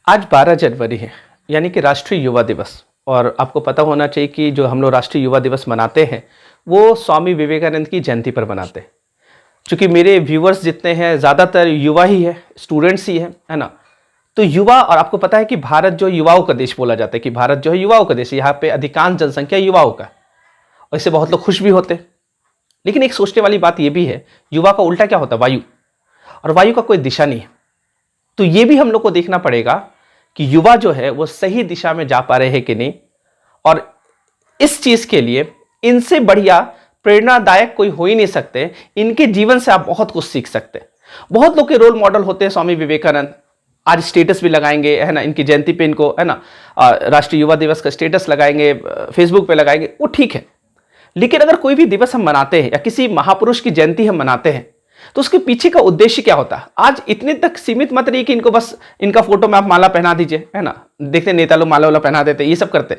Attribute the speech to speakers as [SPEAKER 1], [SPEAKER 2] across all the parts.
[SPEAKER 1] आज 12 जनवरी है, यानी कि राष्ट्रीय युवा दिवस। और आपको पता होना चाहिए कि जो हम लोग राष्ट्रीय युवा दिवस मनाते हैं वो स्वामी विवेकानंद की जयंती पर मनाते हैं। चूँकि मेरे व्यूअर्स जितने हैं ज़्यादातर युवा ही है, स्टूडेंट्स ही है ना। तो युवा, और आपको पता है कि भारत जो युवाओं का देश बोला जाता है कि भारत जो है युवाओं का देश है, यहाँ पे अधिकांश जनसंख्या युवाओं का है और इससे बहुत लोग खुश भी होते हैं। लेकिन एक सोचने वाली बात यह भी है, युवा का उल्टा क्या होता है? वायु। और वायु का कोई दिशा नहीं है। तो ये भी हम लोग को देखना पड़ेगा कि युवा जो है वो सही दिशा में जा पा रहे हैं कि नहीं। और इस चीज के लिए इनसे बढ़िया प्रेरणादायक कोई हो ही नहीं सकते। इनके जीवन से आप बहुत कुछ सीख सकते हैं। बहुत लोग के रोल मॉडल होते हैं स्वामी विवेकानंद। आज स्टेटस भी लगाएंगे, है ना, इनकी जयंती पे इनको, है ना, राष्ट्रीय युवा दिवस का स्टेटस लगाएंगे, फेसबुक पे लगाएंगे, वो ठीक है। लेकिन अगर कोई भी दिवस हम मनाते हैं या किसी महापुरुष की जयंती हम मनाते हैं तो उसके पीछे का उद्देश्य क्या होता है? आज इतने तक सीमित मत रहिए कि इनको बस इनका फोटो में आप माला पहना दीजिए, है ना। देखते नेता लोग माला वाला पहना देते, ये सब करते।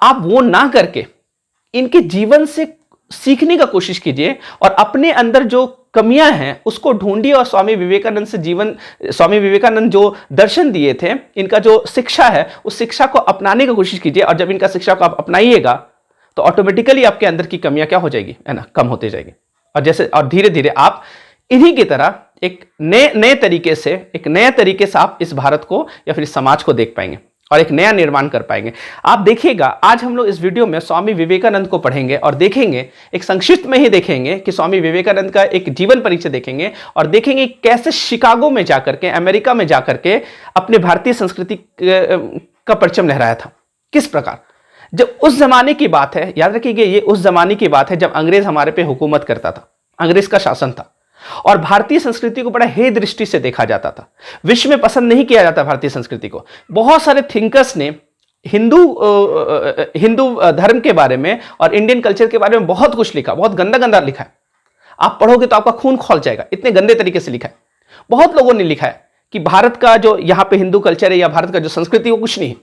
[SPEAKER 1] आप वो ना करके इनके जीवन से सीखने का कोशिश कीजिए और अपने अंदर जो कमियां हैं उसको ढूंढिए और स्वामी विवेकानंद से स्वामी विवेकानंद जो दर्शन दिए थे, इनका जो शिक्षा है उस शिक्षा को अपनाने की कोशिश कीजिए। और जब इनका शिक्षा को आप अपनाइएगा तो ऑटोमेटिकली आपके अंदर की कमियां क्या हो जाएगी, है ना, कम होती जाएगी। और धीरे धीरे आप इन्हीं की तरह एक नए तरीके से आप इस भारत को या फिर इस समाज को देख पाएंगे और एक नया निर्माण कर पाएंगे। आप देखिएगा, आज हम लोग इस वीडियो में स्वामी विवेकानंद को पढ़ेंगे और देखेंगे, एक संक्षिप्त में ही देखेंगे कि स्वामी विवेकानंद का एक जीवन परिचय देखेंगे और देखेंगे कैसे शिकागो में जाकर के, अमेरिका में जाकर के अपने भारतीय संस्कृति का परचम लहराया था। किस प्रकार, जब उस जमाने की बात है, याद रखिएगा ये उस जमाने की बात है जब अंग्रेज हमारे पे हुकूमत करता था, अंग्रेज का शासन था और भारतीय संस्कृति को बड़ा हे दृष्टि से देखा जाता था। विश्व में पसंद नहीं किया जाता भारतीय संस्कृति को। बहुत सारे थिंकर्स ने हिंदू धर्म के बारे में और इंडियन कल्चर के बारे में बहुत कुछ लिखा, बहुत गंदा गंदा लिखा है। आप पढ़ोगे तो आपका खून खौल जाएगा, इतने गंदे तरीके से लिखा है। बहुत लोगों ने लिखा है कि भारत का जो यहाँ पे हिंदू कल्चर है या भारत का जो संस्कृति वो कुछ नहीं है,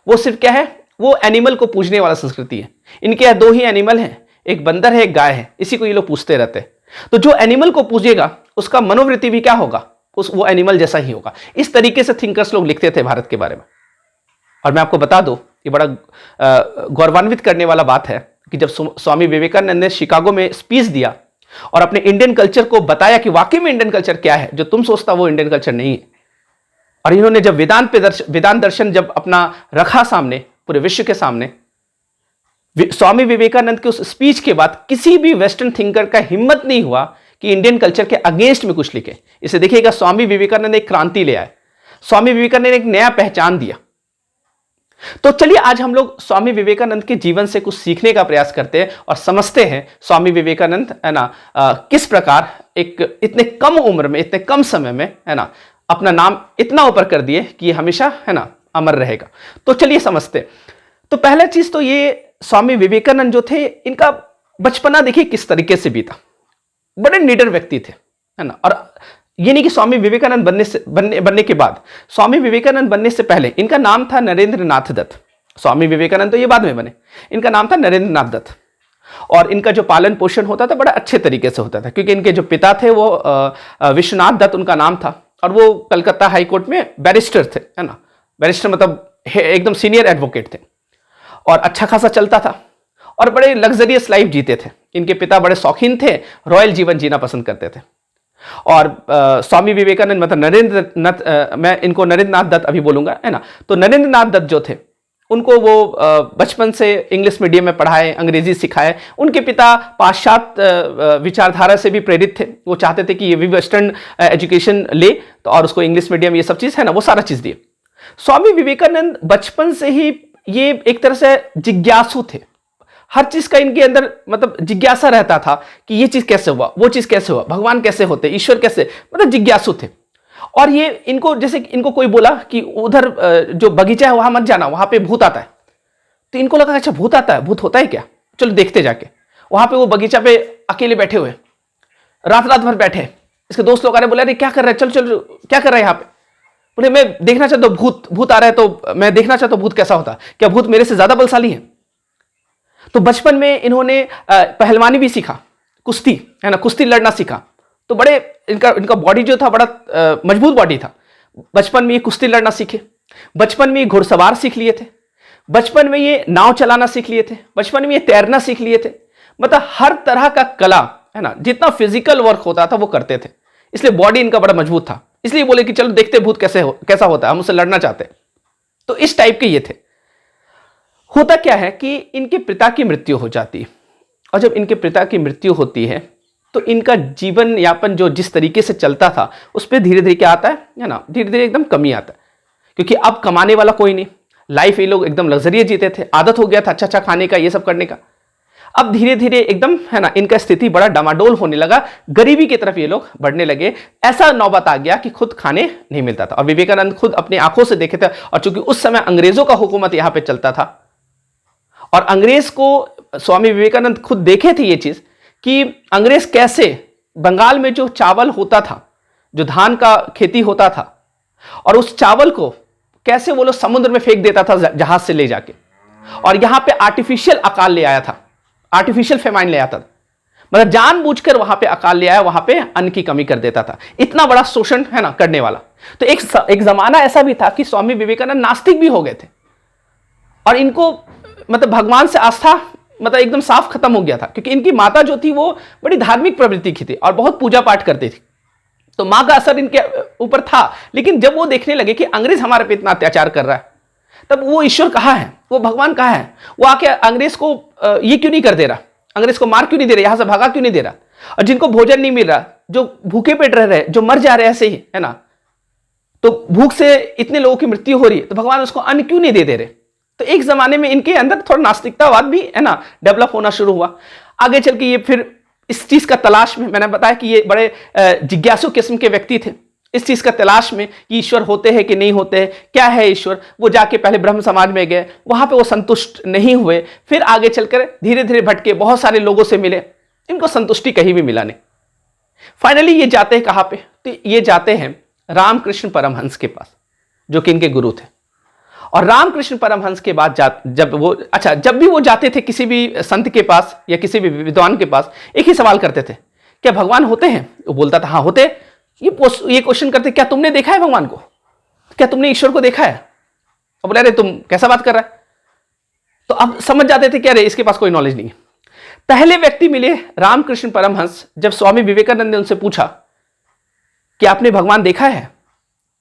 [SPEAKER 1] वो सिर्फ क्या है, वो एनिमल को पूजने वाला संस्कृति है। इनके यहाँ दो ही एनिमल हैं, एक बंदर है, एक गाय है, इसी को ये लोग पूछते रहते हैं। तो जो एनिमल को पूजेगा उसका मनोवृत्ति भी क्या होगा, वो एनिमल जैसा ही होगा। इस तरीके से थिंकर्स लोग लिखते थे भारत के बारे में। और मैं आपको बता दूं, ये बड़ा गौरवान्वित करने वाला बात है कि जब स्वामी विवेकानंद ने शिकागो में स्पीच दिया और अपने इंडियन कल्चर को बताया कि वाकई में इंडियन कल्चर क्या है, जो तुम सोचता वो इंडियन कल्चर नहीं है। और इन्होंने जब वेदांत दर्शन जब अपना रखा सामने, पूरे विश्व के सामने, स्वामी विवेकानंद के उस स्पीच के बाद किसी भी वेस्टर्न थिंकर का हिम्मत नहीं हुआ कि इंडियन कल्चर के अगेंस्ट में कुछ लिखे। इसे देखिएगा, स्वामी विवेकानंद एक क्रांति ले आए, स्वामी विवेकानंद ने एक नया पहचान दिया। तो चलिए आज हम लोग स्वामी विवेकानंद के जीवन से कुछ सीखने का प्रयास करते हैं और समझते हैं स्वामी विवेकानंद, है ना, किस प्रकार एक इतने कम उम्र में, इतने कम समय में, है ना, अपना नाम इतना ऊपर कर दिए कि ये हमेशा, है ना, अमर रहेगा। तो चलिए समझते। तो पहला चीज तो ये, स्वामी विवेकानंद जो थे, इनका बचपना देखिए किस तरीके से बीता। बड़े निडर व्यक्ति थे, है ना। और ये नहीं कि स्वामी विवेकानंद बनने के बाद, स्वामी विवेकानंद बनने से पहले इनका नाम था नरेंद्र नाथ दत्त। स्वामी विवेकानंद तो ये बाद में बने, इनका नाम था नरेंद्र नाथ दत्त। और इनका जो पालन पोषण होता था बड़ा अच्छे तरीके से होता था, क्योंकि इनके जो पिता थे वो विश्वनाथ दत्त उनका नाम था और वो कलकत्ता हाईकोर्ट में बैरिस्टर थे, है ना। बैरिस्टर मतलब एकदम सीनियर एडवोकेट थे और अच्छा खासा चलता था और बड़े लग्जरियस लाइफ जीते थे। इनके पिता बड़े शौकीन थे, रॉयल जीवन जीना पसंद करते थे। और स्वामी विवेकानंद मतलब मैं इनको नरेंद्र नाथ दत्त अभी बोलूंगा, है ना। तो नरेंद्र नाथ दत्त जो थे, उनको वो बचपन से इंग्लिश मीडियम में पढ़ाए, अंग्रेजी सिखाए। उनके पिता पाश्चात्य विचारधारा से भी प्रेरित थे। वो चाहते थे कि ये भी वेस्टर्न एजुकेशन ले, तो और उसको इंग्लिश मीडियम ये सब चीज़, है ना, वो सारा चीज़ दिए। स्वामी विवेकानंद बचपन से ही ये एक तरह से जिज्ञासु थे। हर चीज का इनके अंदर मतलब जिज्ञासा रहता था कि ये चीज कैसे हुआ, वो चीज कैसे हुआ, भगवान कैसे होते, ईश्वर कैसे, मतलब जिज्ञासु थे। और ये इनको, जैसे इनको कोई बोला कि उधर जो बगीचा है वहां मत जाना, वहां पे भूत आता है। तो इनको लगा अच्छा भूत आता है, भूत होता है क्या, चलो देखते जाके। वहां पे वो बगीचा पे अकेले बैठे हुए, रात भर बैठे। इसके दोस्त लोग आ रहे, बोले अरे क्या कर रहे हैं, चल चल क्या कर रहे हैं यहाँ पे। बोले मैं देखना चाहता हूं, भूत आ रहा है, तो मैं देखना चाहता हूं भूत कैसा होता है, क्या भूत मेरे से ज्यादा बलशाली है। तो बचपन में इन्होंने पहलवानी भी सीखा, कुश्ती, है ना, कुश्ती लड़ना सीखा। तो बड़े इनका बॉडी जो था बड़ा मजबूत बॉडी था। बचपन में ये कुश्ती लड़ना सीखे बचपन में ये घुड़सवार सीख लिए थे, बचपन में ये नाव चलाना सीख लिए थे, बचपन में ये तैरना सीख लिए थे। मतलब हर तरह का कला है ना, जितना फिजिकल वर्क होता था वो करते थे, इसलिए बॉडी इनका बड़ा मजबूत था। इसलिए बोले कि चलो देखते भूत कैसा होता है, हम उससे लड़ना चाहते हैं। तो इस टाइप के ये थे। होता क्या है कि इनके पिता की मृत्यु हो जाती है, और जब इनके पिता की मृत्यु होती है तो इनका जीवन यापन जो जिस तरीके से चलता था उस पर धीरे धीरे क्या आता है ना, धीरे धीरे एकदम कमी आता है। क्योंकि अब कमाने वाला कोई नहीं, लाइफ ये लोग एकदम लग्जरियस जीते थे, आदत हो गया था अच्छा अच्छा खाने का, ये सब करने का। अब धीरे धीरे एकदम है ना, इनका स्थिति बड़ा डामाडोल होने लगा, गरीबी की तरफ ये लोग बढ़ने लगे। ऐसा नौबत आ गया कि खुद खाने नहीं मिलता था, और विवेकानंद खुद अपनी आंखों से देखे थे। और चूंकि उस समय अंग्रेजों का हुकूमत यहां पे चलता था, और अंग्रेज को स्वामी विवेकानंद खुद देखे थे ये चीज कि अंग्रेज कैसे बंगाल में जो चावल होता था, जो धान का खेती होता था, और उस चावल को कैसे वो लोग समुद्र में फेंक देता था जहाज से ले जाके, और यहां पे आर्टिफिशियल अकाल ले आया था, आर्टिफिशियल फेमाइन ले आता था। मतलब जानबूझकर वहां पे अकाल ले आया, वहां पे अन्न की कमी कर देता था। इतना बड़ा शोषण है ना करने वाला। तो एक जमाना ऐसा भी था कि स्वामी विवेकानंद नास्तिक भी हो गए थे, और इनको मतलब भगवान से आस्था मतलब एकदम साफ खत्म हो गया था। क्योंकि इनकी माता जो थी वो बड़ी धार्मिक प्रवृत्ति की थी और बहुत पूजा पाठ करती थी, तो मां का असर इनके ऊपर था। लेकिन जब वो देखने लगे कि अंग्रेज हमारे पे इतना अत्याचार कर रहा है, तब वो ईश्वर कहाँ है, वो भगवान कहाँ है, वो आके अंग्रेज को ये क्यों नहीं कर दे रहा, अंग्रेज को मार क्यों नहीं दे रहा, यहां से भगा क्यों नहीं दे रहा, और जिनको भोजन नहीं मिल रहा, जो भूखे पेट रह रहे, जो मर जा रहे ऐसे ही है ना, तो भूख से इतने लोगों की मृत्यु हो रही है, तो भगवान उसको अन्न क्यों नहीं दे रहे। तो एक जमाने में इनके अंदर थोड़ा नास्तिकतावाद भी है ना डेवलप होना शुरू हुआ। आगे चल के ये फिर इस चीज का तलाश में, मैंने बताया कि ये बड़े जिज्ञासु किस्म के व्यक्ति थे, इस चीज का तलाश में कि ईश्वर होते हैं कि नहीं होते हैं, क्या है ईश्वर। वो जाके पहले ब्रह्म समाज में गए, वहां पे वो संतुष्ट नहीं हुए, फिर आगे चलकर धीरे धीरे भटके, बहुत सारे लोगों से मिले, इनको संतुष्टि कहीं भी मिला नहीं। फाइनली ये जाते हैं कहां पे, तो ये जाते हैं रामकृष्ण परमहंस के पास, जो कि इनके गुरु थे। और रामकृष्ण परमहंस के बाद जब भी वो जाते थे किसी भी संत के पास या किसी भी विद्वान के पास, एक ही सवाल करते थे, क्या भगवान होते हैं। वो बोलता था हाँ होते। ये क्वेश्चन करते, क्या तुमने देखा है भगवान को, क्या तुमने ईश्वर को देखा है। अब बोले अरे तुम कैसा बात कर रहा है। तो अब समझ जाते थे कि अरे इसके पास कोई नॉलेज नहीं है। पहले व्यक्ति मिले रामकृष्ण परमहंस, जब स्वामी विवेकानंद ने उनसे पूछा कि आपने भगवान देखा है,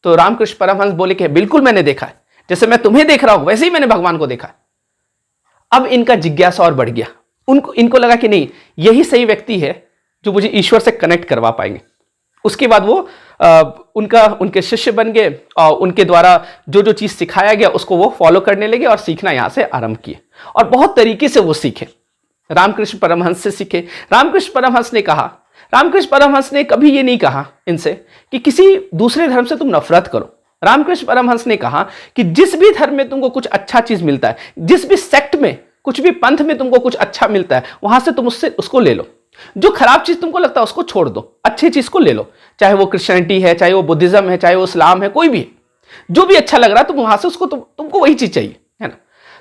[SPEAKER 1] तो रामकृष्ण परमहंस बोले कि बिल्कुल मैंने देखा है, जैसे मैं तुम्हें देख रहा हूं वैसे ही मैंने भगवान को देखा। अब इनका जिज्ञासा और बढ़ गया, इनको लगा कि नहीं यही सही व्यक्ति है जो मुझे ईश्वर से कनेक्ट करवा पाएंगे। उसके बाद वो उनके शिष्य बन गए, और उनके द्वारा जो जो चीज सिखाया गया उसको वो फॉलो करने लगे और सीखना यहां से आरंभ किए, और बहुत तरीके से वो सीखे। रामकृष्ण परमहंस से सीखे। रामकृष्ण परमहंस ने कभी ये नहीं कहा इनसे कि किसी दूसरे धर्म से तुम नफरत करो। रामकृष्ण परमहंस ने कहा कि जिस भी धर्म में तुमको कुछ अच्छा चीज मिलता है, जिस भी सेक्ट में, कुछ भी पंथ में तुमको कुछ अच्छा मिलता है, वहां से तुम उसको ले लो। जो खराब चीज तुमको लगता है उसको छोड़ दो, अच्छी चीज को ले लो। चाहे वो क्रिश्चियनिटी है, चाहे वो बुद्धिज्म है, चाहे वो इस्लाम है, कोई भी है, जो भी अच्छा लग रहा है तुम वहां से उसको तुमको वही चीज चाहिए, है ना।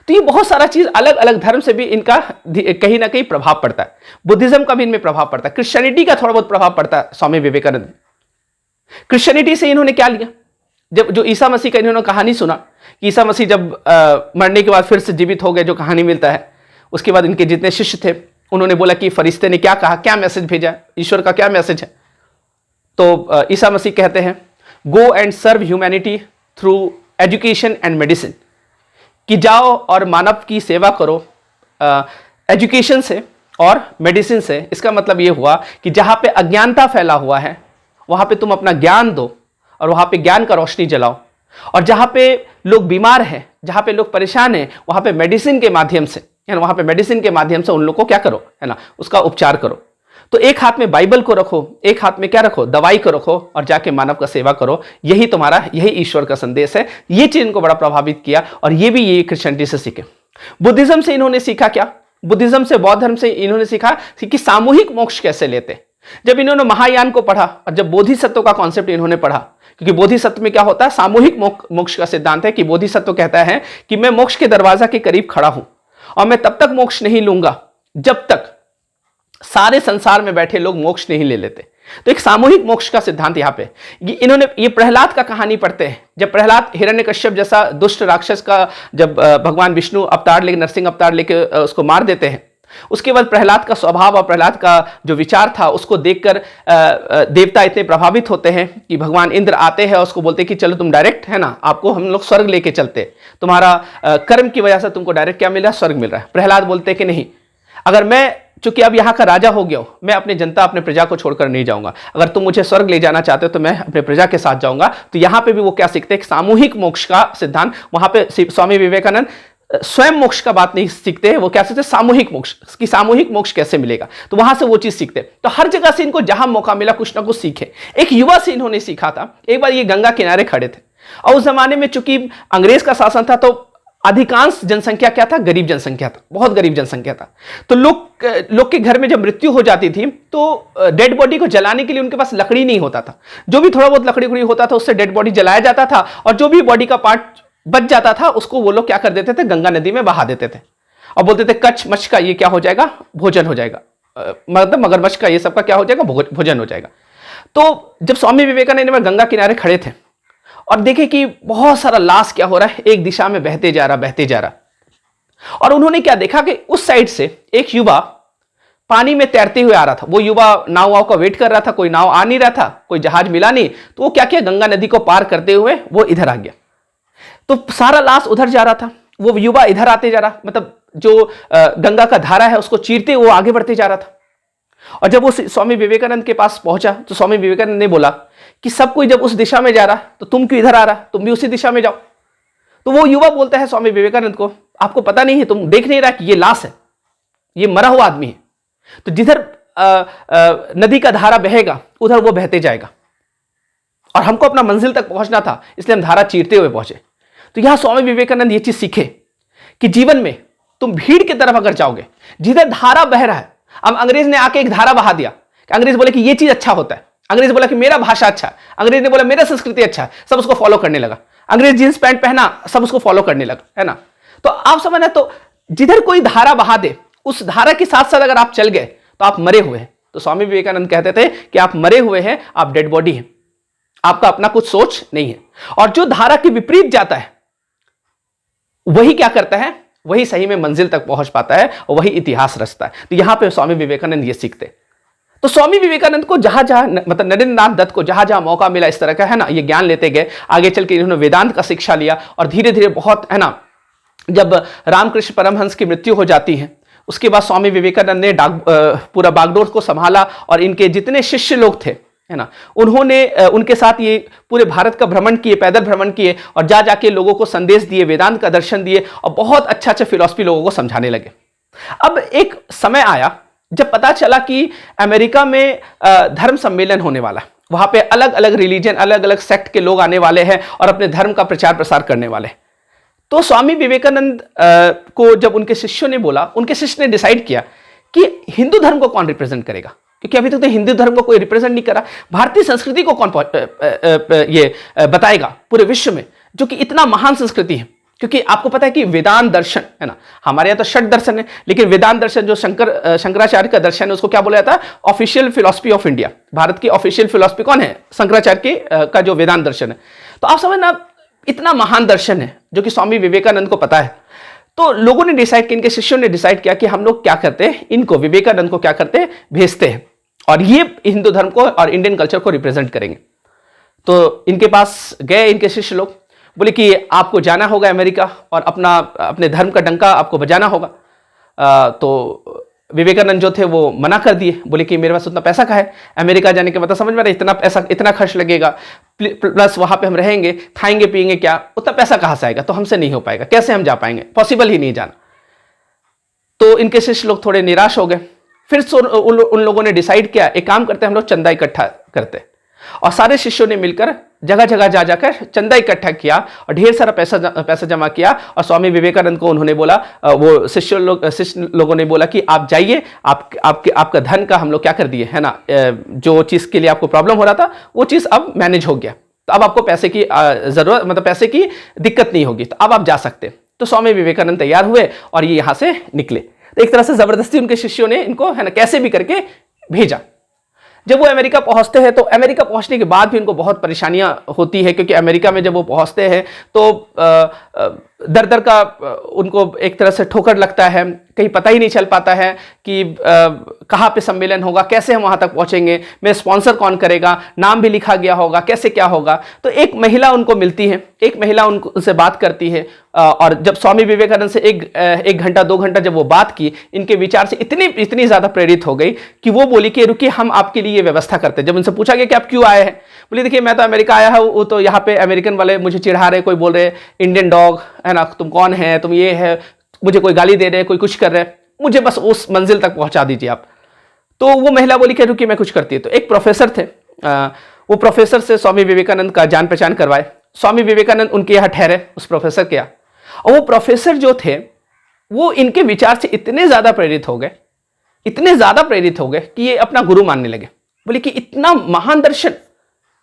[SPEAKER 1] तो ये बहुत सारा चीज अलग अलग धर्म से भी इनका कहीं ना कहीं प्रभाव पड़ता है। बुद्धिज्म का भी इनमें प्रभाव पड़ता है, क्रिश्चियनिटी का थोड़ा बहुत प्रभाव पड़ता है। स्वामी विवेकानंद क्रिश्चियनिटी से इन्होंने क्या लिया, जब जो ईसा मसीह का इन्होंने कहानी सुना कि ईसा मसीह जब मरने के बाद फिर से जीवित हो गए, जो कहानी मिलता है, उसके बाद इनके जितने शिष्य थे उन्होंने बोला कि फरिश्ते ने क्या कहा, क्या मैसेज भेजा, ईश्वर का क्या मैसेज है। तो ईसा मसीह कहते हैं go and serve humanity through education and medicine, कि जाओ और मानव की सेवा करो एजुकेशन से और मेडिसिन से। इसका मतलब ये हुआ कि जहां पे अज्ञानता फैला हुआ है वहां पे तुम अपना ज्ञान दो और वहां पे ज्ञान का रोशनी जलाओ, और जहां पे लोग बीमार हैं, जहां पे लोग परेशान हैं, वहां पे मेडिसिन के माध्यम से, है ना, वहां पे मेडिसिन के माध्यम से उन लोगों को क्या करो, है ना, उसका उपचार करो। तो एक हाथ में बाइबल को रखो, एक हाथ में क्या रखो, दवाई को रखो, और जाके मानव का सेवा करो। यही तुम्हारा, यही ईश्वर का संदेश है। ये चीज इनको बड़ा प्रभावित किया, और ये क्रिश्चियनिटी से सीखे। बुद्धिज्म से इन्होंने सीखा क्या, बुद्धिज्म से, बौद्ध धर्म से इन्होंने सीखा कि सामूहिक मोक्ष कैसे लेते। जब इन्होंने महायान को पढ़ा और जब बोधिसत्व का कॉन्सेप्ट इन्होंने पढ़ा, क्योंकि बोधिसत्व में क्या होता है, सामूहिक मोक्ष का सिद्धांत है कि बोधिसत्व कहता है कि मैं मोक्ष के दरवाजा के करीब खड़ा हूं, और मैं तब तक मोक्ष नहीं लूंगा जब तक सारे संसार में बैठे लोग मोक्ष नहीं ले लेते। तो एक सामूहिक मोक्ष का सिद्धांत यहाँ पे ये प्रहलाद का कहानी पढ़ते हैं। जब प्रहलाद हिरण्यकश्यप जैसा दुष्ट राक्षस का जब भगवान विष्णु अवतार लेके, नरसिंह अवतार लेके उसको मार देते हैं, उसके बाद प्रहलाद का स्वभाव और प्रहलाद का जो विचार था उसको देखकर देवता इतने प्रभावित होते हैं कि भगवान इंद्र आते हैं, उसको बोलते हैं कि चलो तुम डायरेक्ट, है ना, आपको हम लोग स्वर्ग लेके चलते, तुम्हारा कर्म की वजह से तुमको डायरेक्ट क्या मिल रहा है, स्वर्ग मिल रहा है। प्रहलाद बोलते हैं कि नहीं, अगर मैं चूंकि अब यहाँ का राजा हो गया हूं, मैं अपनी जनता अपने प्रजा को छोड़कर नहीं जाऊंगा, अगर तुम मुझे स्वर्ग ले जाना चाहते हो तो मैं अपने प्रजा के साथ जाऊंगा। तो यहाँ पे भी वो क्या सीखते हैं, सामूहिक मोक्ष का सिद्धांत। वहां पे स्वामी विवेकानंद स्वयं मोक्ष का बात नहीं सीखते हैं, वो क्या सीखते हैं, सामूहिक मोक्ष की, सामूहिक मोक्ष कैसे मिलेगा, तो वहां से वो चीज सीखते हैं। तो हर जगह से इनको जहां मौका मिला कुछ ना कुछ सीखे। एक युवा से इन्होंने सीखा था। एक बार ये गंगा किनारे खड़े थे और उस जमाने में चूंकि अंग्रेज का शासन था तो अधिकांश जनसंख्या क्या था, गरीब जनसंख्या था, बहुत गरीब जनसंख्या था। तो लोग के घर में जब मृत्यु हो जाती थी तो डेड बॉडी को जलाने के लिए उनके पास लकड़ी नहीं होता था। जो भी थोड़ा बहुत लकड़ी होता था उससे डेड बॉडी जलाया जाता था, और जो भी बॉडी का पार्ट बच जाता था उसको वो लोग क्या कर देते थे, गंगा नदी में बहा देते थे और बोलते थे कच्छ मच्छ का ये क्या हो जाएगा, भोजन हो जाएगा, मतलब मगरमच्छ का ये सब का क्या हो जाएगा, भोजन हो जाएगा। तो जब स्वामी विवेकानंद गंगा किनारे खड़े थे और देखे कि बहुत सारा लाश क्या हो रहा है, एक दिशा में बहते जा रहा, और उन्होंने क्या देखा कि उस साइड से एक युवा पानी में तैरते हुए आ रहा था। वो युवा नाव वाव का वेट कर रहा था, कोई नाव आ नहीं रहा था, कोई जहाज मिला नहीं, तो वो क्या किया, गंगा नदी को पार करते हुए वो इधर आ गया। तो सारा लाश उधर जा रहा था, वो युवा इधर आते जा रहा, मतलब जो गंगा का धारा है उसको चीरते वो आगे बढ़ते जा रहा था। और जब वो स्वामी विवेकानंद के पास पहुंचा तो स्वामी विवेकानंद ने बोला कि सब कोई जब उस दिशा में जा रहा तो तुम क्यों इधर आ रहा, तुम भी उसी दिशा में जाओ। तो वो युवा बोलता है स्वामी विवेकानंद को, आपको पता नहीं है, तुम देख नहीं रहा कि ये लाश है, ये मरा हुआ आदमी है, तो जिधर नदी का धारा बहेगा उधर वो बहते जाएगा, और हमको अपना मंजिल तक पहुंचना था इसलिए हम धारा चीरते हुए पहुंचे। तो यहां स्वामी विवेकानंद ये चीज सीखे कि जीवन में तुम भीड़ की तरफ अगर जाओगे, जिधर धारा बह रहा है, अब अंग्रेज ने आके एक धारा बहा दिया, अंग्रेज बोले कि ये चीज अच्छा होता है, अंग्रेज बोला कि मेरा भाषा अच्छा है, अंग्रेज ने बोला मेरा संस्कृति अच्छा है, सब उसको फॉलो करने लगा। अंग्रेज जींस पैंट पहना, सब उसको फॉलो करने लगा, है ना। तो आप समझना, तो जिधर कोई धारा बहा दे उस धारा के साथ साथ अगर आप चल गए तो आप मरे हुए हैं। तो स्वामी विवेकानंद कहते थे कि आप मरे हुए हैं, आप डेड बॉडी हैं, आपका अपना कुछ सोच नहीं है। और जो धारा के विपरीत जाता है वही क्या करता है, वही सही में मंजिल तक पहुंच पाता है और वही इतिहास रचता है। तो यहां पे स्वामी विवेकानंद ये सीखते। तो स्वामी विवेकानंद को जहां जहां मतलब नरेंद्र नाथ दत्त को जहां जहां मौका मिला इस तरह का, है ना, ये ज्ञान लेते गए। आगे चल के इन्होंने वेदांत का शिक्षा लिया और धीरे धीरे बहुत, है ना, जब रामकृष्ण परमहंस की मृत्यु हो जाती है उसके बाद स्वामी विवेकानंद ने पूरा बागडोर को संभाला और इनके जितने शिष्य लोग थे, है ना, उन्होंने उनके साथ ये पूरे भारत का भ्रमण किए, पैदल भ्रमण किए और जा जाके लोगों को संदेश दिए, वेदांत का दर्शन दिए और बहुत अच्छा अच्छा फिलॉसफी लोगों को समझाने लगे। अब एक समय आया जब पता चला कि अमेरिका में धर्म सम्मेलन होने वाला, वहां पे अलग अलग रिलीजन, अलग अलग सेक्ट के लोग आने वाले हैं और अपने धर्म का प्रचार प्रसार करने वाले हैं। तो स्वामी विवेकानंद को जब उनके शिष्यों ने बोला, उनके शिष्य ने डिसाइड किया कि हिंदू धर्म को कौन रिप्रेजेंट करेगा, क्योंकि अभी तक तो हिंदू धर्म को कोई रिप्रेजेंट नहीं करा, भारतीय संस्कृति को कौन ये बताएगा पूरे विश्व में, जो कि इतना महान संस्कृति है। क्योंकि आपको पता है कि वेदांत दर्शन, है ना, हमारे यहाँ तो षट दर्शन है, लेकिन वेदांत दर्शन जो शंकराचार्य का दर्शन है उसको क्या बोला जाता है, official philosophy of India. Bharat की ऑफिशियल फिलॉसफी कौन है, शंकराचार्य का जो वेदांत दर्शन है। तो आप समझना इतना महान दर्शन है जो कि स्वामी विवेकानंद को पता है। तो लोगों ने डिसाइड किया, इनके शिष्यों ने डिसाइड किया कि हम लोग क्या करते हैं, इनको विवेकानंद को क्या करते हैं, भेजते हैं और ये हिंदू धर्म को और इंडियन कल्चर को रिप्रेजेंट करेंगे। तो इनके पास गए इनके शिष्य लोग, बोले कि आपको जाना होगा अमेरिका और अपने धर्म का डंका आपको बजाना होगा। तो विवेकानंद जो थे वो मना कर दिए, बोले कि मेरे पास उतना पैसा कहाँ है, अमेरिका जाने के मतलब समझ में आ रहा है, इतना पैसा, इतना खर्च लगेगा, प्लस वहां पे हम रहेंगे, खाएंगे पिएंगे क्या, उतना पैसा कहाँ से आएगा, तो हमसे नहीं हो पाएगा, कैसे हम जा पाएंगे, पॉसिबल ही नहीं जाना। तो इनके शिष्य लोग थोड़े निराश हो गए। फिर उन लोगों ने डिसाइड किया, एक काम करते हैं, हम लोग चंदा इकट्ठा करते, और सारे शिष्यों ने मिलकर जगह जगह जा जाकर चंदा इकट्ठा किया और ढेर सारा पैसा जमा किया। और स्वामी विवेकानंद को उन्होंने बोला, वो शिष्य लोगों ने बोला कि आप जाइए, आपका धन का हम लोग क्या कर दिए, है ना, जो चीज़ के लिए आपको प्रॉब्लम हो रहा था वो चीज़ अब मैनेज हो गया, तो अब आपको पैसे की जरूरत, मतलब पैसे की दिक्कत नहीं होगी, तो अब आप जा सकते। तो स्वामी विवेकानंद तैयार हुए और ये यहाँ से निकले। तो एक तरह से जबरदस्ती उनके शिष्यों ने इनको, है ना, कैसे भी करके भेजा। जब वो अमेरिका पहुंचते हैं तो अमेरिका पहुंचने के बाद भी उनको बहुत परेशानियां होती है, क्योंकि अमेरिका में जब वो पहुंचते हैं तो दर दर का उनको एक तरह से ठोकर लगता है, कहीं पता ही नहीं चल पाता है कि कहाँ पे सम्मेलन होगा, कैसे हम वहाँ तक पहुँचेंगे, मेरे स्पॉन्सर कौन करेगा, नाम भी लिखा गया होगा, कैसे क्या होगा। तो एक महिला उनको मिलती है, एक महिला उनसे बात करती है, और जब स्वामी विवेकानंद से एक घंटा 2 घंटा जब वो बात की, इनके विचार से इतनी ज़्यादा प्रेरित हो गई कि वो बोली कि रुकिए, हम आपके लिए ये व्यवस्था करते हैं। जब उनसे पूछा गया कि आप क्यों आए हैं, बोली देखिए मैं तो अमेरिका आया हूँ, वो तो यहाँ पे अमेरिकन वाले मुझे चिढ़ा रहे, कोई बोल रहे इंडियन डॉग है ना, तुम कौन है, तुम ये है, मुझे कोई गाली दे रहे, कोई कुछ कर रहे, मुझे बस उस मंजिल तक पहुंचा दीजिए आप। तो वो महिला बोली कि रुकिए मैं कुछ करती है। तो एक प्रोफेसर थे, वो प्रोफेसर से स्वामी विवेकानंद का जान पहचान करवाए। स्वामी विवेकानंद उनके यहाँ ठहरे, उस प्रोफेसर के यहाँ, और वो प्रोफेसर जो थे वो इनके विचार से इतने ज्यादा प्रेरित हो गए, इतने ज्यादा प्रेरित हो गए कि ये अपना गुरु मानने लगे। बोले कि इतना महान दर्शन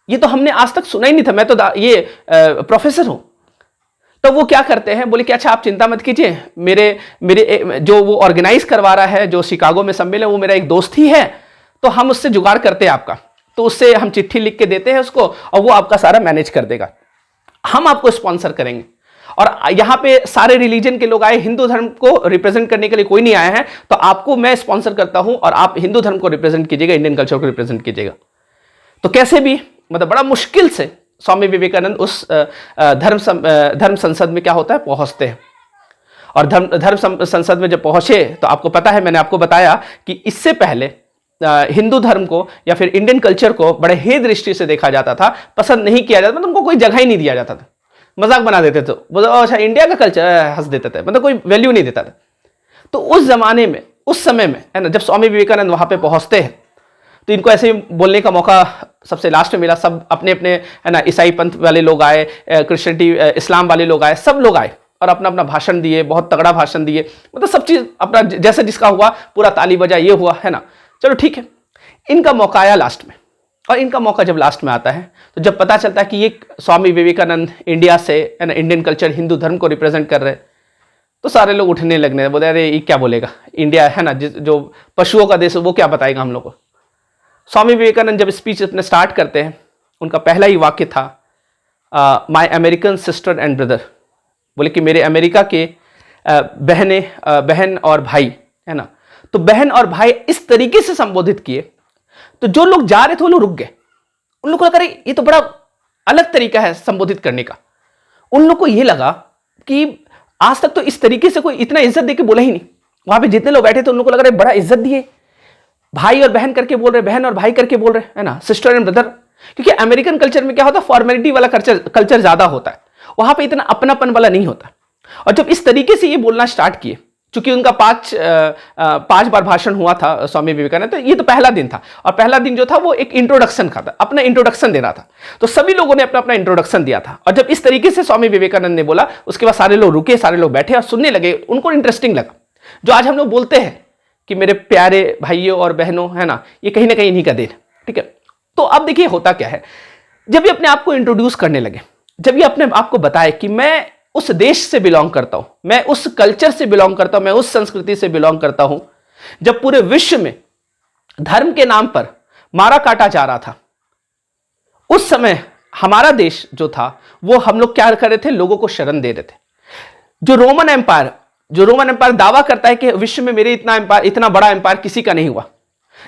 [SPEAKER 1] ये तो हमने आज तक सुना ही नहीं था, मैं तो ये प्रोफेसर हूं। तो वो क्या करते हैं, बोले कि अच्छा आप चिंता मत कीजिए, मेरे जो वो ऑर्गेनाइज करवा रहा है जो शिकागो में सम्मेलन, वो मेरा एक दोस्त ही है, तो हम उससे जुगाड़ करते हैं आपका, तो उससे हम चिट्ठी लिख के देते हैं उसको और वो आपका सारा मैनेज कर देगा, हम आपको स्पॉन्सर करेंगे। और यहाँ पे सारे रिलीजन के लोग आए, हिंदू धर्म को रिप्रेजेंट करने के लिए कोई नहीं आया है, तो आपको मैं स्पॉन्सर करता हूं और आप हिंदू धर्म को रिप्रेजेंट कीजिएगा, इंडियन कल्चर को रिप्रेजेंट कीजिएगा। तो कैसे भी मतलब बड़ा मुश्किल से स्वामी विवेकानंद उस धर्म संसद में क्या होता है पहुंचते हैं। और धर्म संसद में जब पहुंचे तो आपको पता है, मैंने आपको बताया कि इससे पहले हिंदू धर्म को या फिर इंडियन कल्चर को बड़े हे दृष्टि से देखा जाता था, पसंद नहीं किया जाता, मतलब उनको कोई जगह ही नहीं दिया जाता था, मजाक बना देते थे, बोलो अच्छा इंडिया का कल्चर, हंस देते थे, मतलब कोई वैल्यू नहीं देता था। तो उस जमाने में, उस समय में है ना, जब स्वामी विवेकानंद वहां पे पहुंचते हैं तो इनको ऐसे ही बोलने का मौका सबसे लास्ट में मिला। सब अपने अपने है ना, ईसाई पंथ वाले लोग आए, क्रिश्चियनिटी इस्लाम वाले लोग आए, सब लोग आए और अपना अपना भाषण दिए, बहुत तगड़ा भाषण दिए, मतलब सब चीज अपना जैसा जिसका हुआ, पूरा ताली बजा, ये हुआ है ना, चलो ठीक है। इनका मौका आया लास्ट में, और इनका मौका जब लास्ट में आता है तो जब पता चलता है कि ये स्वामी विवेकानंद इंडिया से है ना, इंडियन कल्चर हिंदू धर्म को रिप्रेजेंट कर रहे, तो सारे लोग उठने लगने, बोले अरे ये क्या बोलेगा, इंडिया है ना जो पशुओं का देश, वो क्या बताएगा हम लोग को। स्वामी विवेकानंद जब स्पीच अपने स्टार्ट करते हैं, उनका पहला ही वाक्य था my American sister and brother, बोले कि मेरे अमेरिका के बहन और भाई है ना। तो बहन और भाई इस तरीके से संबोधित किए, तो जो लोग जा रहे थे वो लोग रुक गए, उन लोगों को लगा ये तो बड़ा अलग तरीका है संबोधित करने का। उन लोग को ये लगा कि आज तक तो इस तरीके से कोई इतना इज्जत देके बोला ही नहीं। वहां पे जितने लोग बैठे थे उन लोगों को लग रहा है बड़ा इज्जत दिए, भाई और बहन करके बोल रहे, बहन और भाई करके बोल रहे है ना, सिस्टर एंड ब्रदर। क्योंकि अमेरिकन कल्चर में क्या होता है, फॉर्मेलिटी वाला कल्चर ज्यादा होता है, वहां पे इतना अपनापन वाला नहीं होता। और जब इस तरीके से ये बोलना स्टार्ट किए, चूंकि उनका 5 बार भाषण हुआ था स्वामी विवेकानंद, तो ये तो पहला दिन था, और पहला दिन जो था वो एक इंट्रोडक्शन का था, अपना इंट्रोडक्शन देना था। तो सभी लोगों ने अपना अपना इंट्रोडक्शन दिया था, और जब इस तरीके से स्वामी विवेकानंद ने बोला, उसके बाद सारे लोग रुके, सारे लोग बैठे और सुनने लगे, उनको इंटरेस्टिंग लगा। जो आज हम लोग बोलते हैं कि मेरे प्यारे भाइयों और बहनों है ना, ये कहीं ना कहीं इन्हीं का देन, ठीक है। तो अब देखिए होता क्या है, जब ये अपने आप को इंट्रोड्यूस करने लगे, जब ये अपने आप को बताए कि मैं उस देश से बिलोंग करता हूं, मैं उस कल्चर से बिलोंग करता हूं, मैं उस संस्कृति से बिलोंग करता हूं, जब पूरे विश्व में धर्म के नाम पर मारा काटा जा रहा था, उस समय हमारा देश जो था वो हम लोग क्या कर रहे थे, लोगों को शरण दे रहे थे। जो रोमन एम्पायर दावा करता है कि विश्व में मेरे इतना बड़ा एम्पायर किसी का नहीं हुआ।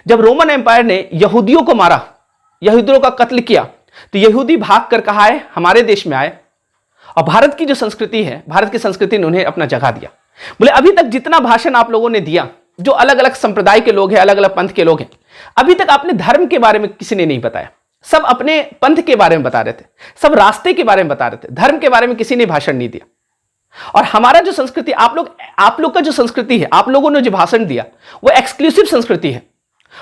[SPEAKER 1] जब रोमन एम्पायर ने यहूदियों को मारा, यहूदियों का कत्ल किया, तो यहूदी भाग कर कहा है हमारे देश में आए, और भारत की जो संस्कृति है, भारत की संस्कृति ने उन्हें अपना जगह दिया। बोले अभी तक जितना भाषण आप लोगों ने दिया, जो अलग अलग संप्रदाय के लोग हैं, अलग अलग पंथ के लोग हैं, अभी तक आपने धर्म के बारे में किसी ने नहीं बताया, सब अपने पंथ के बारे में बता रहे थे, सब रास्ते के बारे में बता रहे थे, धर्म के बारे में किसी ने भाषण नहीं दिया। और हमारा जो संस्कृति, आप लोग का जो संस्कृति है, आप लोगों ने जो भाषण दिया वो एक्सक्लूसिव संस्कृति है,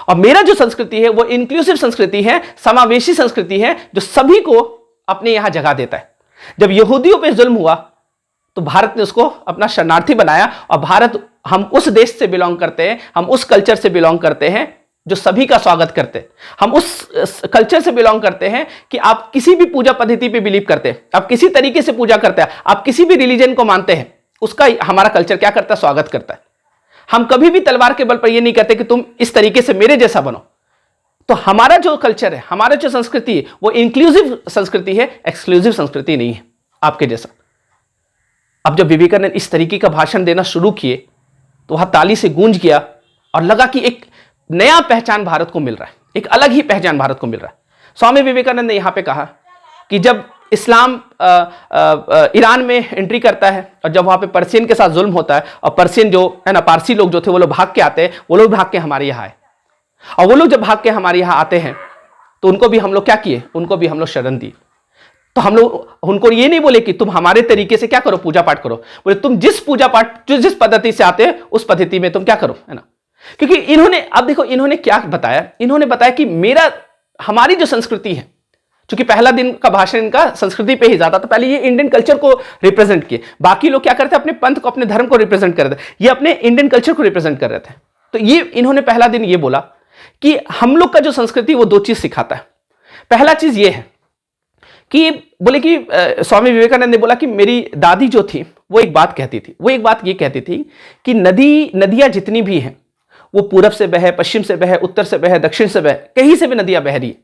[SPEAKER 1] और मेरा जो संस्कृति है वो इंक्लूसिव संस्कृति है, समावेशी संस्कृति है, जो सभी को अपने यहां जगह देता है। जब यहूदियों पे जुल्म हुआ तो भारत ने उसको अपना शरणार्थी बनाया, और भारत, हम उस देश से बिलोंग करते हैं, हम उस कल्चर से बिलोंग करते हैं जो सभी का स्वागत करते हैं। हम उस कल्चर से बिलोंग करते हैं कि आप किसी भी पूजा पद्धति पे बिलीव करते हैं, आप किसी तरीके से पूजा करते हैं, आप किसी भी रिलीजन को मानते हैं, उसका हमारा कल्चर क्या करता है, स्वागत करता है। हम कभी भी तलवार के बल पर यह नहीं कहते कि तुम इस तरीके से मेरे जैसा बनो, तो हमारा जो कल्चर है, हमारा जो संस्कृति है, वो इंक्लूसिव संस्कृति है, एक्सक्लूसिव संस्कृति नहीं है आपके जैसा। अब जब विवेकानंद इस तरीके का भाषण देना शुरू किए तो वह ताली से गूंज गया और लगा कि एक नया पहचान भारत को मिल रहा है, एक अलग ही पहचान भारत को मिल रहा है। स्वामी विवेकानंद ने यहां पे कहा कि जब इस्लाम ईरान में एंट्री करता है और जब वहां पे पर्शियन के साथ जुल्म होता है और पर्शियन जो है ना, पारसी लोग जो थे वो लोग भाग के आते हैं, वो लोग भाग के हमारे यहाँ आए, और वो लोग जब भाग के हमारे यहाँ आते हैं तो उनको भी हम लोग क्या किए, उनको भी हम लोग शरण दिए। तो हम लोग उनको ये नहीं बोले कि तुम हमारे तरीके से क्या करो, पूजा पाठ करो, बोले तुम जिस पूजा पाठ जिस पद्धति से आते हैं उस पद्धति में तुम क्या करो, है ना। क्योंकि इन्होंने, अब देखो इन्होंने क्या बताया, इन्होंने बताया कि हमारी जो संस्कृति है, क्योंकि पहला दिन का भाषण इनका संस्कृति पे ही ज्यादा, तो पहले ये इंडियन कल्चर को रिप्रेजेंट किए। बाकी लोग क्या करते, अपने पंथ को, अपने धर्म को रिप्रेजेंट कर रहे थे, ये अपने इंडियन कल्चर को रिप्रेजेंट कर रहे थे। तो ये इन्होंने पहला दिन ये बोला कि हम लोग का जो संस्कृति वो दो चीज सिखाता है। पहला चीज ये है कि बोले कि स्वामी विवेकानंद ने बोला कि मेरी दादी जो थी वो एक बात कहती थी, वो एक बात ये कहती थी कि नदियां जितनी भी हैं वो पूरब से बहे, पश्चिम से बहे, उत्तर से बहे, दक्षिण से बहे, कहीं से भी नदियां बह रही है,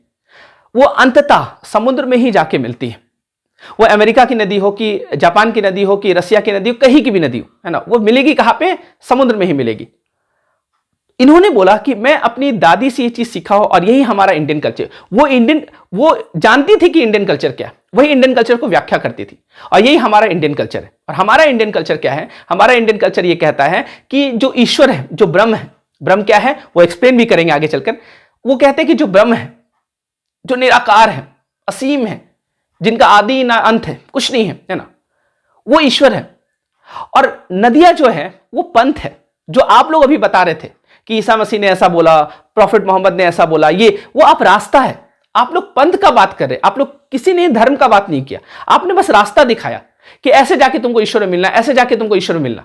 [SPEAKER 1] वो अंततः समुद्र में ही जाके मिलती है। वो अमेरिका की नदी हो कि जापान की नदी हो कि रसिया की नदी हो, कहीं की भी नदी हो, है ना, वो मिलेगी कहां पे, समुद्र में ही मिलेगी। इन्होंने बोला कि मैं अपनी दादी से ये चीज सीखा हो और यही हमारा इंडियन कल्चर। वो जानती थी कि इंडियन कल्चर क्या है, वही इंडियन कल्चर को व्याख्या करती थी, और यही हमारा इंडियन कल्चर है। और हमारा इंडियन कल्चर क्या है, हमारा इंडियन कल्चर ये कहता है कि जो ईश्वर है, जो ब्रह्म है, ब्रह्म क्या है वो एक्सप्लेन भी करेंगे आगे चलकर। वो कहते हैं कि जो ब्रह्म है, जो निराकार है, असीम है, जिनका आदि ना अंत है, कुछ नहीं है ना, वो ईश्वर है। और नदियां जो है वो पंथ है, जो आप लोग अभी बता रहे थे कि ईसा मसीह ने ऐसा बोला, प्रॉफिट मोहम्मद ने ऐसा बोला, ये वो आप रास्ता है, आप लोग पंथ का बात कर रहे, आप लोग किसी ने धर्म का बात नहीं किया, आपने बस रास्ता दिखाया कि ऐसे जाके तुमको ईश्वर में मिलना, ऐसे जाके तुमको ईश्वर में मिलना।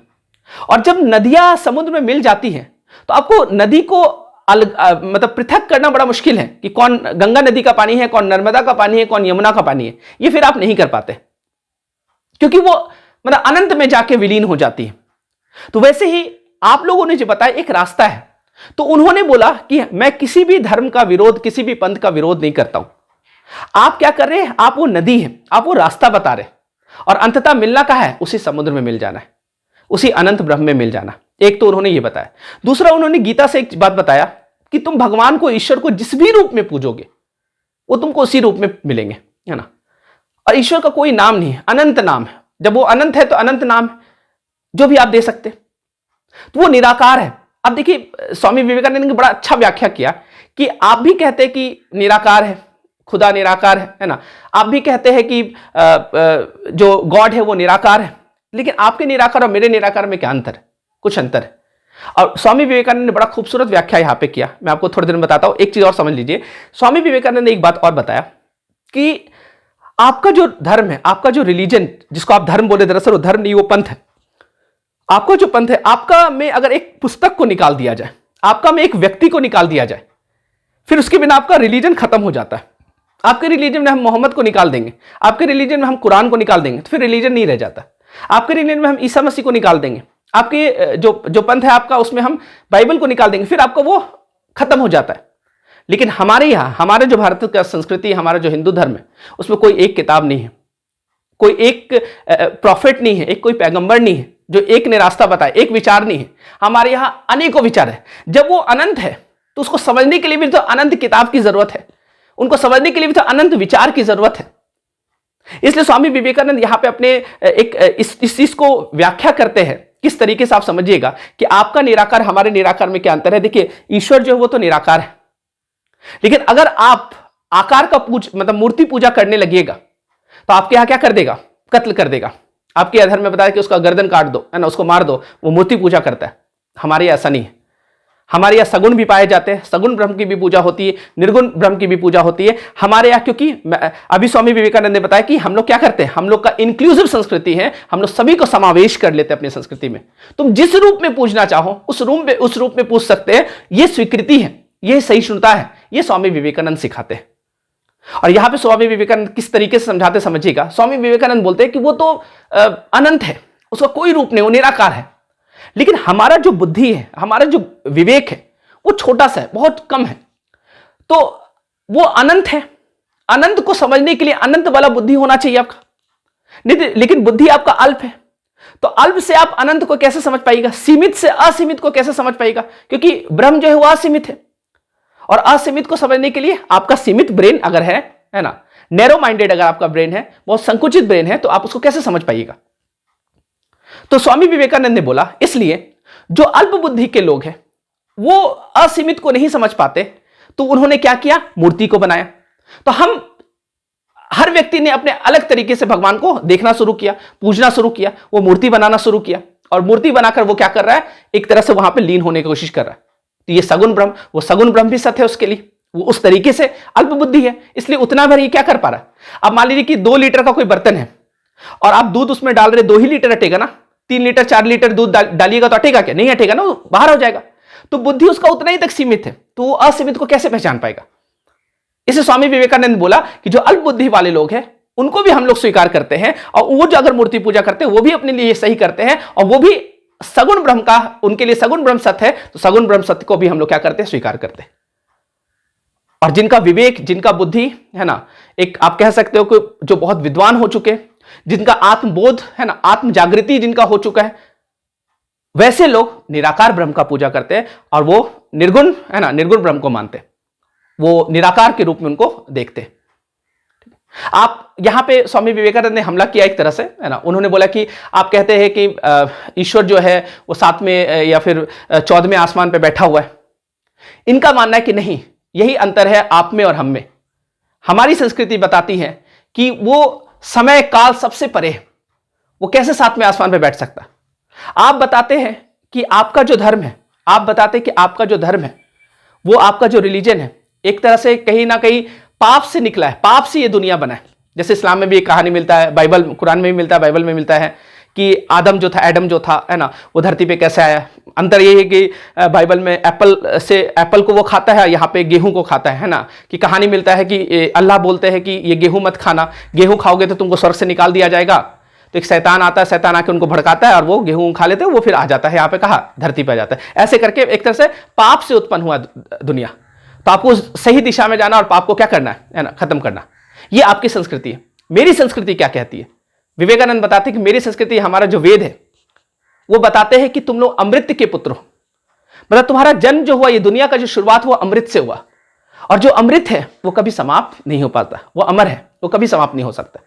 [SPEAKER 1] और जब नदियां समुद्र में मिल जाती हैं तो आपको नदी को मतलब पृथक करना बड़ा मुश्किल है कि कौन गंगा नदी का पानी है, कौन नर्मदा का पानी है, कौन यमुना का पानी है, ये फिर आप नहीं कर पाते, क्योंकि वो मतलब अनंत में जाके विलीन हो जाती है। तो वैसे ही आप लोगों ने जो बताया एक रास्ता है, तो उन्होंने बोला कि मैं किसी भी धर्म का विरोध, किसी भी पंथ का विरोध नहीं करता हूं। आप क्या कर रहे हैं, आप वो नदी है, आप वो रास्ता बता रहे, और अंततः मिलना कहाँ है, उसी समुद्र में मिल जाना है, उसी अनंत ब्रह्म में मिल जाना। एक तो उन्होंने ये बताया। दूसरा, उन्होंने गीता से एक बात बताया कि तुम भगवान को, ईश्वर को जिस भी रूप में पूजोगे वो तुमको उसी रूप में मिलेंगे, है ना। और ईश्वर का कोई नाम नहीं है, अनंत नाम है। जब वो अनंत है तो अनंत नाम है, जो भी आप दे सकते, तो वो निराकार है। अब देखिए स्वामी विवेकानंद ने बड़ा अच्छा व्याख्या किया कि आप भी कहते हैं कि निराकार है, खुदा निराकार है ना, आप भी कहते हैं कि जो गॉड है वो निराकार है, लेकिन आपके निराकार और मेरे निराकार में क्या अंतर है, कुछ अंतर है। और स्वामी विवेकानंद ने बड़ा खूबसूरत व्याख्या यहां पे किया, मैं आपको थोड़ी देर में बताता हूं। एक चीज और समझ लीजिए, स्वामी विवेकानंद ने एक बात और बताया कि आपका जो धर्म है, आपका जो रिलीजन, जिसको आप धर्म बोले, दरअसल वो धर्म नहीं, वो पंथ है। आपका जो पंथ है, आपका में अगर एक पुस्तक को निकाल दिया जाए, आपका में एक व्यक्ति को निकाल दिया जाए, फिर उसके बिना आपका रिलीजन खत्म हो जाता है। आपके रिलीजन में हम मोहम्मद को निकाल देंगे, आपके रिलीजन में हम कुरान को निकाल देंगे, तो फिर रिलीजन नहीं रह जाता। आपके रिलीजन में हम ईसा मसीह को निकाल देंगे, आपके जो पंथ है आपका, उसमें हम बाइबल को निकाल देंगे, फिर आपका वो खत्म हो जाता है। लेकिन हमारे यहाँ, हमारे जो भारत का संस्कृति, हमारा जो हिंदू धर्म है, उसमें कोई एक किताब नहीं है, कोई एक प्रॉफिट नहीं है, एक कोई पैगंबर नहीं है जो एक ने रास्ता बताए, एक विचार नहीं है। हमारे यहां अनेकों विचार है। जब वो अनंत है तो उसको समझने के लिए भी तो अनंत किताब की जरूरत है, उनको समझने के लिए भी तो अनंत विचार की जरूरत है। इसलिए स्वामी विवेकानंद यहां पे अपने इस चीज को व्याख्या करते हैं। किस तरीके से आप समझिएगा कि आपका निराकार, हमारे निराकार में क्या अंतर है। देखिए ईश्वर जो है वो तो निराकार है, लेकिन अगर आप आकार का मतलब मूर्ति पूजा करने लगिएगा तो आपके यहां क्या कर देगा, कत्ल कर देगा। आपके अधर्म में बताया कि उसका गर्दन काट दो, है ना, उसको मार दो, वो मूर्ति पूजा करता है। हमारे यहाँ ऐसा नहीं है। हमारे यहाँ सगुण भी पाए जाते हैं, सगुण ब्रह्म की भी पूजा होती है, निर्गुण ब्रह्म की भी पूजा होती है हमारे यहाँ। क्योंकि अभी स्वामी विवेकानंद ने बताया कि हम लोग क्या करते हैं, हम लोग का इंक्लूसिव संस्कृति है, हम लोग सभी को समावेश कर लेते हैं अपनी संस्कृति में। तुम जिस रूप में पूजना चाहो उस रूप में पूछ सकते हैं। ये स्वीकृति है, ये सहिष्णुता है, ये स्वामी विवेकानंद सिखाते हैं। और यहां पे स्वामी विवेकानंद किस तरीके से समझाते समझिएगा। स्वामी विवेकानंद बोलते हैं कि वो तो अनंत है, उसका कोई रूप नहीं, वो निराकार है। लेकिन हमारा जो बुद्धि है, हमारा जो विवेक है, वो छोटा सा है, बहुत कम है। तो वो अनंत है। अनंत को समझने के लिए अनंत वाला बुद्धि होना चाहिए आपका, नहीं, लेकिन बुद्धि आपका अल्प है। तो अल्प से आप अनंत को कैसे समझ पाइएगा, सीमित से असीमित को कैसे समझ पाइएगा, क्योंकि ब्रह्म जो है वो असीमित है। और असीमित को समझने के लिए आपका सीमित ब्रेन अगर है ना, नैरो माइंडेड अगर आपका ब्रेन है, बहुत संकुचित ब्रेन है, तो आप उसको कैसे समझ पाइएगा। तो स्वामी विवेकानंद ने बोला, इसलिए जो अल्प बुद्धि के लोग हैं वो असीमित को नहीं समझ पाते, तो उन्होंने क्या किया, मूर्ति को बनाया। तो हम हर व्यक्ति ने अपने अलग तरीके से भगवान को देखना शुरू किया, पूजना शुरू किया, वो मूर्ति बनाना शुरू किया, और मूर्ति बनाकर वो क्या कर रहा है, एक तरह से वहां पे लीन होने की कोशिश कर रहा है। तो ये सगुण ब्रह्म, वो सगुण ब्रह्म भी सत्य है उसके लिए, वो उस तरीके से अल्प बुद्धि है, इसलिए उतना भर ये क्या कर पा रहा है। अब मान लीजिए कि 2 लीटर का कोई बर्तन है और आप दूध उसमें डाल रहे, 2 ही लीटर हटेगा ना, 3 लीटर 4 लीटर दूध डालिएगा तो हटेगा क्या, नहीं हटेगा ना, वो बाहर हो जाएगा। तो बुद्धि उसका उतना ही तक सीमित है, तो वो असीमित को कैसे पहचान पाएगा। इसे स्वामी विवेकानंद ने बोला कि जो अल्प बुद्धि वाले लोग हैं उनको भी हम लोग स्वीकार करते हैं, और वो जो अगर मूर्ति पूजा करते हैं वो भी अपने लिए सही करते हैं, और वो भी सगुण ब्रह्म का, उनके लिए सगुण ब्रह्म सत्य है, तो सगुण ब्रह्म सत्य को भी हम लोग क्या करते हैं, स्वीकार करते हैं। और जिनका विवेक, जिनका बुद्धि है ना, एक आप कह सकते हो कि जो बहुत विद्वान हो चुके, जिनका आत्मबोध है ना, आत्म जागृति जिनका हो चुका है, वैसे लोग निराकार ब्रह्म का पूजा करते हैं, और वो निर्गुण है ना, निर्गुण ब्रह्म को मानते हैं, वो निराकार के रूप में उनको देखते हैं। आप यहां पे स्वामी विवेकानंद ने हमला किया एक तरह से, है ना। उन्होंने बोला कि आप कहते हैं कि ईश्वर जो है वो 7वें या फिर 14वें आसमान पे बैठा हुआ है। इनका मानना है कि नहीं, यही अंतर है आप में और हम में। हमारी संस्कृति बताती है कि वो समय काल सबसे परे है, वो कैसे 7वें आसमान पे बैठ सकता। आप बताते हैं कि आपका जो धर्म है, आप बताते हैं कि आपका जो धर्म है, वो आपका जो रिलीजन है, एक तरह से कहीं ना कहीं पाप से निकला है, पाप से ये दुनिया बना है। जैसे इस्लाम में भी एक कहानी मिलता है, बाइबल कुरान में भी मिलता है, बाइबल में मिलता है कि आदम जो था, एडम जो था, है ना, वो धरती पे कैसे आया। अंतर ये है कि बाइबल में एप्पल को वो खाता है, यहाँ पे गेहूं को खाता है ना। कि कहानी मिलता है कि अल्लाह बोलते हैं कि ये गेहूं मत खाना, गेहूं खाओगे तो तुमको स्वर्ग से निकाल दिया जाएगा। तो एक शैतान आता है, शैतान आके उनको भड़काता है और वो गेहूं खा लेते हैं, वो फिर आ जाता है यहाँ पे, कहा धरती पे आ जाता है। ऐसे करके एक तरह से पाप से उत्पन्न हुआ दुनिया। तो आपको सही दिशा में जाना और पाप को क्या करना है ना, खत्म करना। ये आपकी संस्कृति है। मेरी संस्कृति क्या कहती है, विवेकानंद बताते हैं कि मेरी संस्कृति, हमारा जो वेद है वो बताते हैं कि तुम लोग अमृत के पुत्र हो। मतलब तुम्हारा जन्म जो हुआ, ये दुनिया का जो शुरुआत हुआ अमृत से हुआ, और जो अमृत है वो कभी समाप्त नहीं हो पाता, वो अमर है, वो कभी समाप्त नहीं हो सकता।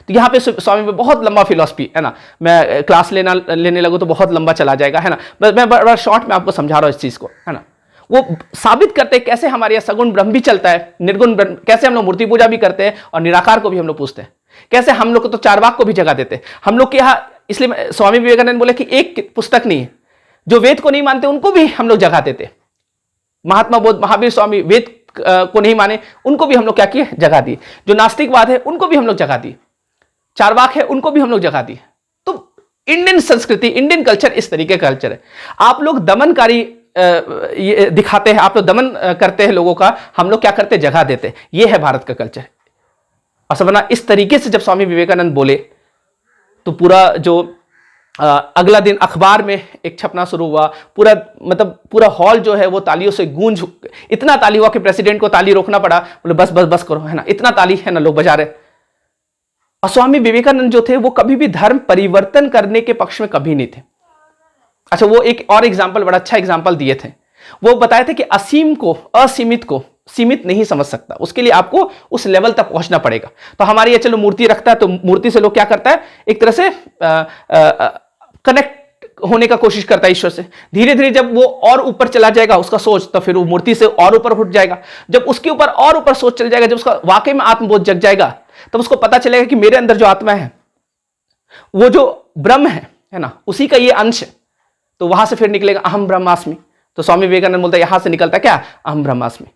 [SPEAKER 1] तो यहाँ पे स्वामी में बहुत लंबा फिलॉसफी है ना, मैं क्लास लेने लगूँ तो बहुत लंबा चला जाएगा, है ना। मैं बड़ा शॉर्ट में आपको समझा रहा हूँ इस चीज को, है ना। वो साबित करते हैं कैसे हमारे यहाँ सगुण ब्रह्म भी चलता है, निर्गुण ब्रह्म, कैसे हम लोग मूर्ति पूजा भी करते हैं और निराकार को भी हम लोग पूछते हैं, कैसे हम लोग को तो चारवाक को भी जगह देते हैं हम लोग के यहाँ। इसलिए स्वामी विवेकानंद बोले कि एक पुस्तक नहीं है, जो वेद को नहीं मानते उनको भी हम लोग जगह देते। महात्मा बोध, महावीर स्वामी वेद को नहीं माने, उनको भी हम लोग क्या किए, जगह दी। जो नास्तिकवाद है उनको भी हम लोग जगह दी, चारवाक है उनको भी हम लोग जगह दी। तो इंडियन संस्कृति, इंडियन कल्चर इस तरीके का कल्चर है। आप लोग दमनकारी ये दिखाते हैं, आप लोग दमन करते हैं लोगों का, हम लोग क्या करते हैं, जगह देते हैं। ये है भारत का कल्चर। और समझना, इस तरीके से जब स्वामी विवेकानंद बोले तो पूरा जो अगला दिन अखबार में एक छपना शुरू हुआ, पूरा मतलब पूरा हॉल जो है वो तालियों से गूंज, इतना ताली हुआ कि प्रेसिडेंट को ताली रोकना पड़ा, बोले बस बस बस करो, है ना, इतना ताली है ना लोग बजा रहे। और स्वामी विवेकानंद जो थे वो कभी भी धर्म परिवर्तन करने के पक्ष में कभी नहीं थे। अच्छा, वो एक और एग्जाम्पल, बड़ा अच्छा एग्जाम्पल दिए थे। वो बताए थे कि असीम को, असीमित को सीमित नहीं समझ सकता, उसके लिए आपको उस लेवल तक पहुंचना पड़ेगा। तो हमारे ये चलो मूर्ति रखता है, तो मूर्ति से लोग क्या करता है, एक तरह से कनेक्ट होने का कोशिश करता है ईश्वर से। धीरे धीरे जब वो और ऊपर चला जाएगा उसका सोच, तो फिर वो मूर्ति से और ऊपर उठ जाएगा। जब उसके ऊपर और ऊपर सोच चल जाएगा, जब उसका वाकई में आत्मबोध जग जाएगा, तब उसको पता चलेगा कि मेरे अंदर जो आत्मा है, वो जो ब्रह्म है ना, उसी का ये अंश है। तो वहां से फिर निकलेगा अहम ब्रह्मास्मि। तो स्वामी विवेकानंद बोलते हैं यहां से निकलता क्या, अहम ब्रह्मास्मि,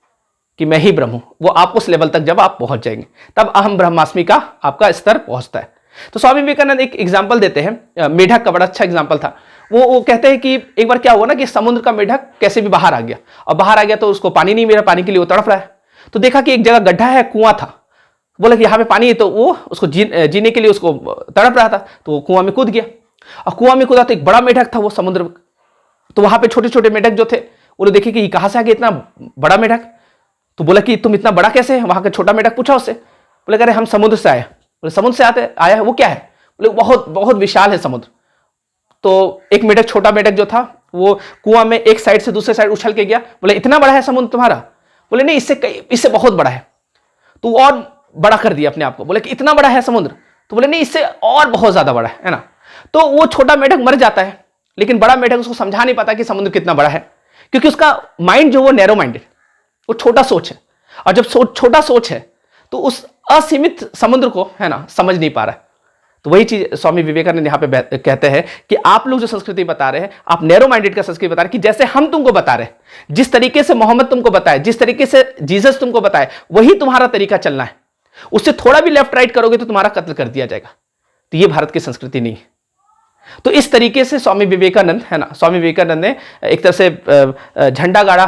[SPEAKER 1] कि मैं ही ब्रह्म हूं। वो आप उस लेवल तक जब आप पहुंच जाएंगे, तब अहम ब्रह्मास्मि का आपका स्तर पहुंचता है। तो स्वामी विवेकानंद एक एग्जाम्पल देते हैं, मेढक का बड़ा अच्छा एग्जाम्पल था। वो कहते हैं कि एक बार क्या हुआ ना, कि समुद्र का मेढक कैसे भी बाहर आ गया, और बाहर आ गया तो उसको पानी नहीं मिला, पानी के लिए वो तड़प रहा है। तो देखा कि एक जगह गड्ढा है, कुआं था, बोला कि यहाँ पे पानी है, तो वो उसको जीने के लिए उसको तड़प रहा था, तो वो कुआं में कूद गया। और कुआं में कूदा तो एक बड़ा मेढक था वो समुद्र। तो वहां पे छोटे छोटे मेढक जो थे, वो देखे कि कहां से आ गया इतना बड़ा मेढक। तो बोला कि तुम इतना बड़ा कैसे है? वहां का छोटा मेढक पूछा उससे, बोले कह रहे हम समुद्र से आए। बोले समुद्र से आया है, वो क्या है? बोले बहुत बहुत विशाल है समुद्र। तो एक मेढक, छोटा मेढक जो था, वो कुआं में एक साइड से दूसरे साइड उछल के गया। बोले इतना बड़ा है समुद्र तुम्हारा? बोले नहीं, इससे बहुत बड़ा है। तो और बड़ा कर दिया अपने आप को, बोले कि इतना बड़ा है समुद्र? तो बोले नहीं, इससे और बहुत ज्यादा बड़ा है ना। तो वो छोटा मेढक मर जाता है, लेकिन बड़ा मेढक उसको समझा नहीं पाता कि समुद्र कितना बड़ा है, क्योंकि उसका माइंड जो वो नैरो माइंडेड, वो छोटा सोच है। और जब छोटा सोच है तो उस असीमित समुद्र को, है ना, समझ नहीं पा रहा है। तो वही चीज स्वामी विवेकानंद यहां पे कहते हैं कि आप लोग जो संस्कृति बता रहे हैं, आप नैरो माइंडेड का संस्कृति बता रहे हैं, कि जैसे हम तुमको बता रहे हैं, जिस तरीके से मोहम्मद तुमको बताए, जिस तरीके से जीसस तुमको बताए, वही तुम्हारा तरीका चलना है। उससे थोड़ा भी लेफ्ट राइट करोगे तो तुम्हारा कत्ल कर दिया जाएगा। तो ये भारत की संस्कृति नहीं है। तो इस तरीके से स्वामी विवेकानंद, है ना, स्वामी विवेकानंद ने एक तरह से झंडा गाड़ा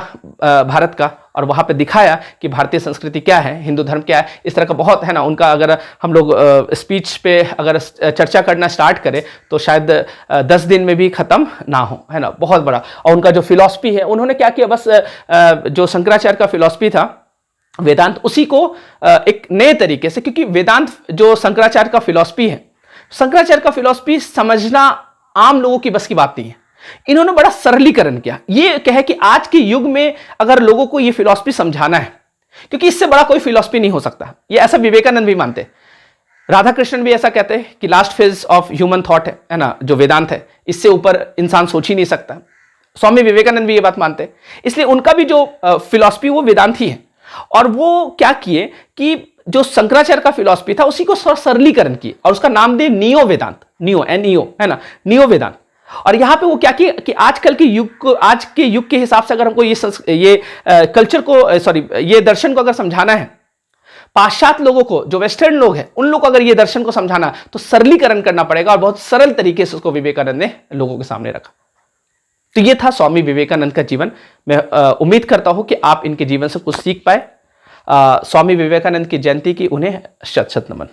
[SPEAKER 1] भारत का, और वहां पे दिखाया कि भारतीय संस्कृति क्या है, हिंदू धर्म क्या है। इस तरह का बहुत, है ना, उनका अगर हम लोग स्पीच पे अगर चर्चा करना स्टार्ट करें तो शायद 10 दिन में भी खत्म ना हो, है ना, बहुत बड़ा। और उनका जो फिलॉसफी है, उन्होंने क्या किया, बस जो शंकराचार्य का फिलॉसफी था वेदांत, उसी को एक नए तरीके से, क्योंकि वेदांत जो शंकराचार्य का फिलॉसफी है, शंकराचार्य का फिलॉसफी समझना आम लोगों की बस की बात नहीं है। इन्होंने बड़ा सरलीकरण किया। ये कहे कि आज के युग में अगर लोगों को ये फिलॉसफी समझाना है, क्योंकि इससे बड़ा कोई फिलॉसफी नहीं हो सकता, ये ऐसा विवेकानंद भी मानते, राधा कृष्णन भी ऐसा कहते हैं कि last phase of human thought है ना, जो वेदांत है, इससे ऊपर इंसान सोच ही नहीं सकता। स्वामी विवेकानंद भी ये बात मानते हैं। इसलिए उनका भी जो फिलॉसफी वो वेदांत ही है। और वो क्या किए कि जो शंकराचार्य का फिलॉसफी था उसी को सरलीकरण किए और उसका नाम दिए नियो वेदांत, नियो NEO, है ना, नियो वेदांत। और यहां पे वो क्या किए कि आजकल के युग को, आज के युग के हिसाब से अगर हमको ये कल्चर को, सॉरी, ये दर्शन को अगर समझाना है, पाश्चात्य लोगों को, जो वेस्टर्न लोग हैं, उन लोगों को अगर ये दर्शन को समझाना तो सरलीकरण करना पड़ेगा, और बहुत सरल तरीके से उसको विवेकानंद ने लोगों के सामने रखा। तो ये था स्वामी विवेकानंद का जीवन। मैं उम्मीद करता हूं कि आप इनके जीवन से कुछ सीख पाए। स्वामी विवेकानंद की जयंती की उन्हें शत शत नमन।